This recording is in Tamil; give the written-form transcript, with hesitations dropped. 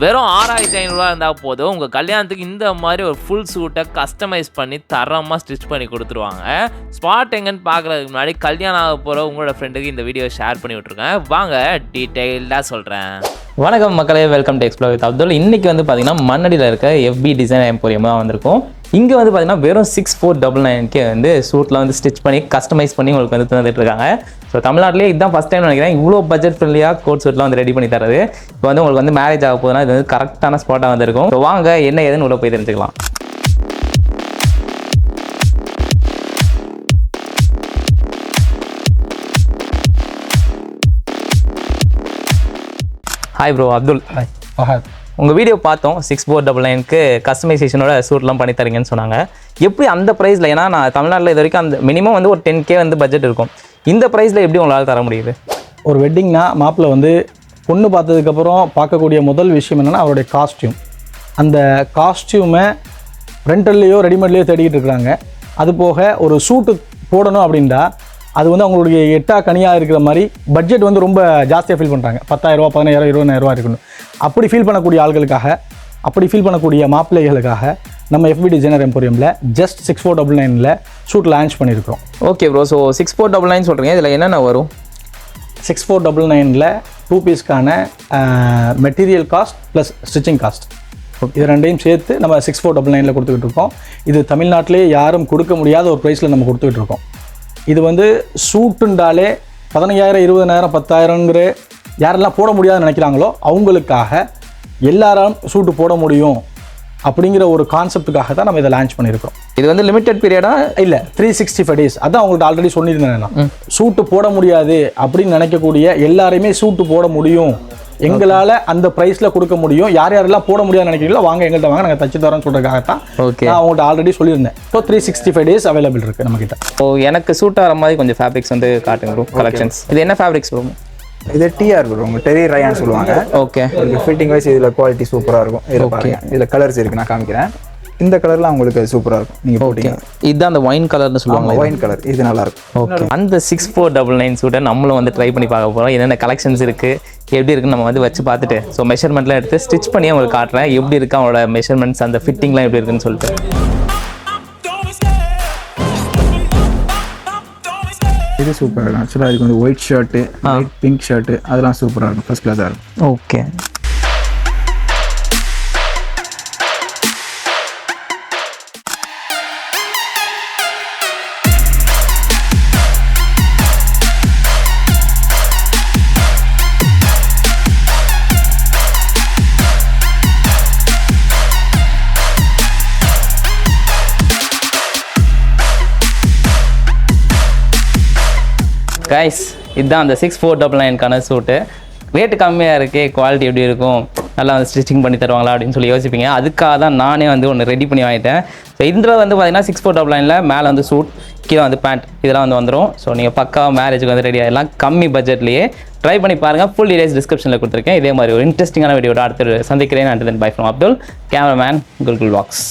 வெறும் 6500 இருந்தால் போதும் உங்கள் கல்யாணத்துக்கு இந்த மாதிரி ஒரு ஃபுல் சூட்டை கஸ்டமைஸ் பண்ணி தரமாக ஸ்டிச் பண்ணி கொடுத்துருவாங்க. ஸ்பாட் எங்கன்னு பார்க்குறதுக்கு முன்னாடி கல்யாணம் ஆக போகிற உங்களோட ஃப்ரெண்டுக்கு இந்த வீடியோ ஷேர் பண்ணி விட்ருங்க. வாங்க டீட்டெயில்டாக சொல்கிறேன். வணக்கம் மக்களே, welcome to explore with Abdul. இன்றைக்கி வந்து பார்த்தீங்கன்னா மண்ணடியில் இருக்க FB டிசைன் எம்போரியம் தான் வந்திருக்கும். இங்கே வந்து பார்த்தீங்கன்னா வெறும் 6499 வந்து சூட்டில் வந்து ஸ்டிச் பண்ணி கஸ்டமைஸ் பண்ணி உங்களுக்கு வந்து தந்துட்டு இருக்காங்க. ஸோ தமிழ்நாட்டிலே இதுதான் ஃபஸ்ட் டைம் நினைக்கிறேன் இவ்வளோ பட்ஜெட் ஃப்ரெண்ட்லியாக கோட் சூட்லாம் வந்து ரெடி பண்ணி தரது. இப்போ வந்து உங்களுக்கு வந்து மேரேஜ் ஆக போதுன்னா இது வந்து கரெக்டான ஸ்பாட்டாக வந்திருக்கும். ஸோ வாங்க என்ன ஏதுன்னு உள்ள போய் தெரிஞ்சுக்கலாம். Hi bro, Abdul. Hi Fahad. உங்கள் வீடியோ பார்த்தோம், 6499க்கு கஸ்டமைசேஷனோட சூட்லாம் பண்ணி தரீங்கன்னு சொன்னாங்க. எப்படி அந்த ப்ரைஸில்? ஏன்னா நான் தமிழ்நாட்டில் இது வரைக்கும் அந்த மினிமம் வந்து ஒரு 10K வந்து பட்ஜெட் இருக்கும். இந்த ப்ரைஸில் எப்படி உங்களால் தர முடியுது? ஒரு வெட்டிங்னா மாப்பிள்ளை வந்து பொண்ணு பார்த்ததுக்கப்புறம் பார்க்கக்கூடிய முதல் விஷயம் என்னென்னா அவருடைய காஸ்டியூம். அந்த காஸ்டியூமை ரெண்டல்லையோ ரெடிமேட்லேயோ தேடிக்கிட்டு இருக்கிறாங்க. அது போக ஒரு சூட்டு போடணும் அப்படின்டா அது வந்து அவங்களுடைய எட்டா கனியாக இருக்கிற மாதிரி பட்ஜெட் வந்து ரொம்ப ஜாஸ்தியாக ஃபீல் பண்ணுறாங்க. 10,000, 15,000, 20,000 இருக்கணும். அப்படி ஃபீல் பண்ணக்கூடிய ஆள்களுக்காக, அப்படி ஃபீல் பண்ணக்கூடிய மாப்பிள்ளைகளுக்காக நம்ம FB டிசைனர் எம்போரியமில் ஜஸ்ட் 6499ல் ஷூட் லான்ச் பண்ணியிருக்கிறோம். ஓகே ப்ரோ, ஸோ 6499 சொல்கிறீங்க, இதில் என்னென்ன வரும்? 6499ல் 2 பீஸ்க்கான material cost plus stitching cost இது ரெண்டையும் சேர்த்து நம்ம 6499ல் கொடுத்துக்கிட்டு இருக்கோம். இது தமிழ்நாட்டிலே யாரும் கொடுக்க முடியாத ஒரு ப்ரைஸில் நம்ம கொடுத்துக்கிட்டு இருக்கோம். இது வந்து சூட்டுண்டாலே 15,000, 20,000, 10,000ங்கிற யாரெல்லாம் போட முடியாதுன்னு நினைக்கிறாங்களோ அவங்களுக்காக எல்லாரும் சூட்டு போட முடியும் அப்படிங்கிற ஒரு கான்செப்டுக்காக தான் நம்ம இதை லான்ச் பண்ணியிருக்கோம். இது வந்து லிமிடெட் பீரியடா? இல்லை, 365 days. அதான் அவங்கள்ட்ட ஆல்ரெடி சொல்லியிருந்தேன். நான் சூட்டு போட முடியாது அப்படின்னு நினைக்கக்கூடிய எல்லாரையுமே சூட்டு போட முடியும், எங்களால் அந்த ப்ரைஸில் கொடுக்க முடியும். யார் யாரெல்லாம் போட முடியாதுன்னு நினைக்கிறீங்களோ வாங்க எங்கள்கிட்ட வாங்க, நாங்கள் தச்சு தரோன்னு சொல்கிறதுக்காகத்தான் நான் அவங்கள்ட்ட ஆல்ரெடி சொல்லியிருந்தேன். ஸோ 365 days அவைலபிள் இருக்குது நம்மக்கிட்ட. ஸோ எனக்கு சூட் ஆகிற மாதிரி கொஞ்சம் ஃபேப்ரிக்ஸ் வந்து காட்டுங்க ப்ரோ, கலெக்ஷன்ஸ். இது என்ன ஃபேப்ரிக்ஸ் ப்ரோ? இது டிஆர் ப்ரோ, டெரி ரயான்னு சொல்லுவாங்க. ஓகே, உங்களுக்கு ஃபிட்டிங் வைஸ் இதில் குவாலிட்டி சூப்பராக இருக்கும். இதில் பாருங்க, இதில் கலர்ஸ் இருக்குது, நான் காமிக்கிறேன். இந்த கலர்லாம் உங்களுக்கு சூப்பராக இருக்கும். நீங்கள் போட்டீங்க இதுதான் அந்த ஒயின் கலர்னு சொல்லுவாங்க. ஒயின் கலர் இது நல்லாயிருக்கும். ஓகே, அந்த 6499 சூட்டை நம்மளும் வந்து ட்ரை பண்ணி பார்க்க போகிறோம். என்னென்ன கலெக்ஷன்ஸ் இருக்குது, எப்படி இருக்குன்னு நம்ம வந்து வச்சு பார்த்துட்டு ஸோ மெஷர்மெண்ட்லாம் எடுத்து ஸ்டிச் பண்ணி உங்களுக்கு காட்டுறேன். எப்படி இருக்குது அவங்களோட மெஷர்மெண்ட்ஸ், அந்த ஃபிட்டிங்லாம் எப்படி இருக்குன்னு சொல்லிட்டு. இது சூப்பராக இருக்கும். ஆக்சுவலாக இதுக்கு வந்து white shirt, white pink shirt அதெல்லாம் சூப்பராக இருக்கும். ஃபர்ஸ்ட் கிளாஸாக இருக்கும். ஓகே, கைஸ் இதுதான் அந்த 6499க்கான சூட்டு. ரேட்டு கம்மியாக இருக்கே, குவாலிட்டி எப்படி இருக்கும், நல்லா வந்து ஸ்டிச்சிங் பண்ணி தருவாங்களா அப்படின்னு சொல்லி யோசிப்பீங்க. அதுக்காக தான் நானே வந்து ஒன்று ரெடி பண்ணி வாங்கிட்டேன். ஸோ இதில் வந்து பார்த்தீங்கன்னா 6499ல் மேலே வந்து சூட், கீழே வந்து பேண்ட், இதெல்லாம் வந்து வந்துடும். ஸோ நீங்கள் பக்காவாக மேரேஜுக்கு வந்து ரெடி ஆகிடலாம் கம்மி பட்ஜெட்லேயே. ட்ரை பண்ணி பாருங்கள். ஃபுல் டீடைல்ஸ் டிஸ்கிரிப்ஷனில் கொடுத்துருக்கேன். இதே மாதிரி ஒரு இன்ட்ரெஸ்டிங்கான வீடியோட அடுத்து சந்திக்கிறேன். And then bye from Abdul, cameraman, குல்குல் வாக்ஸ்.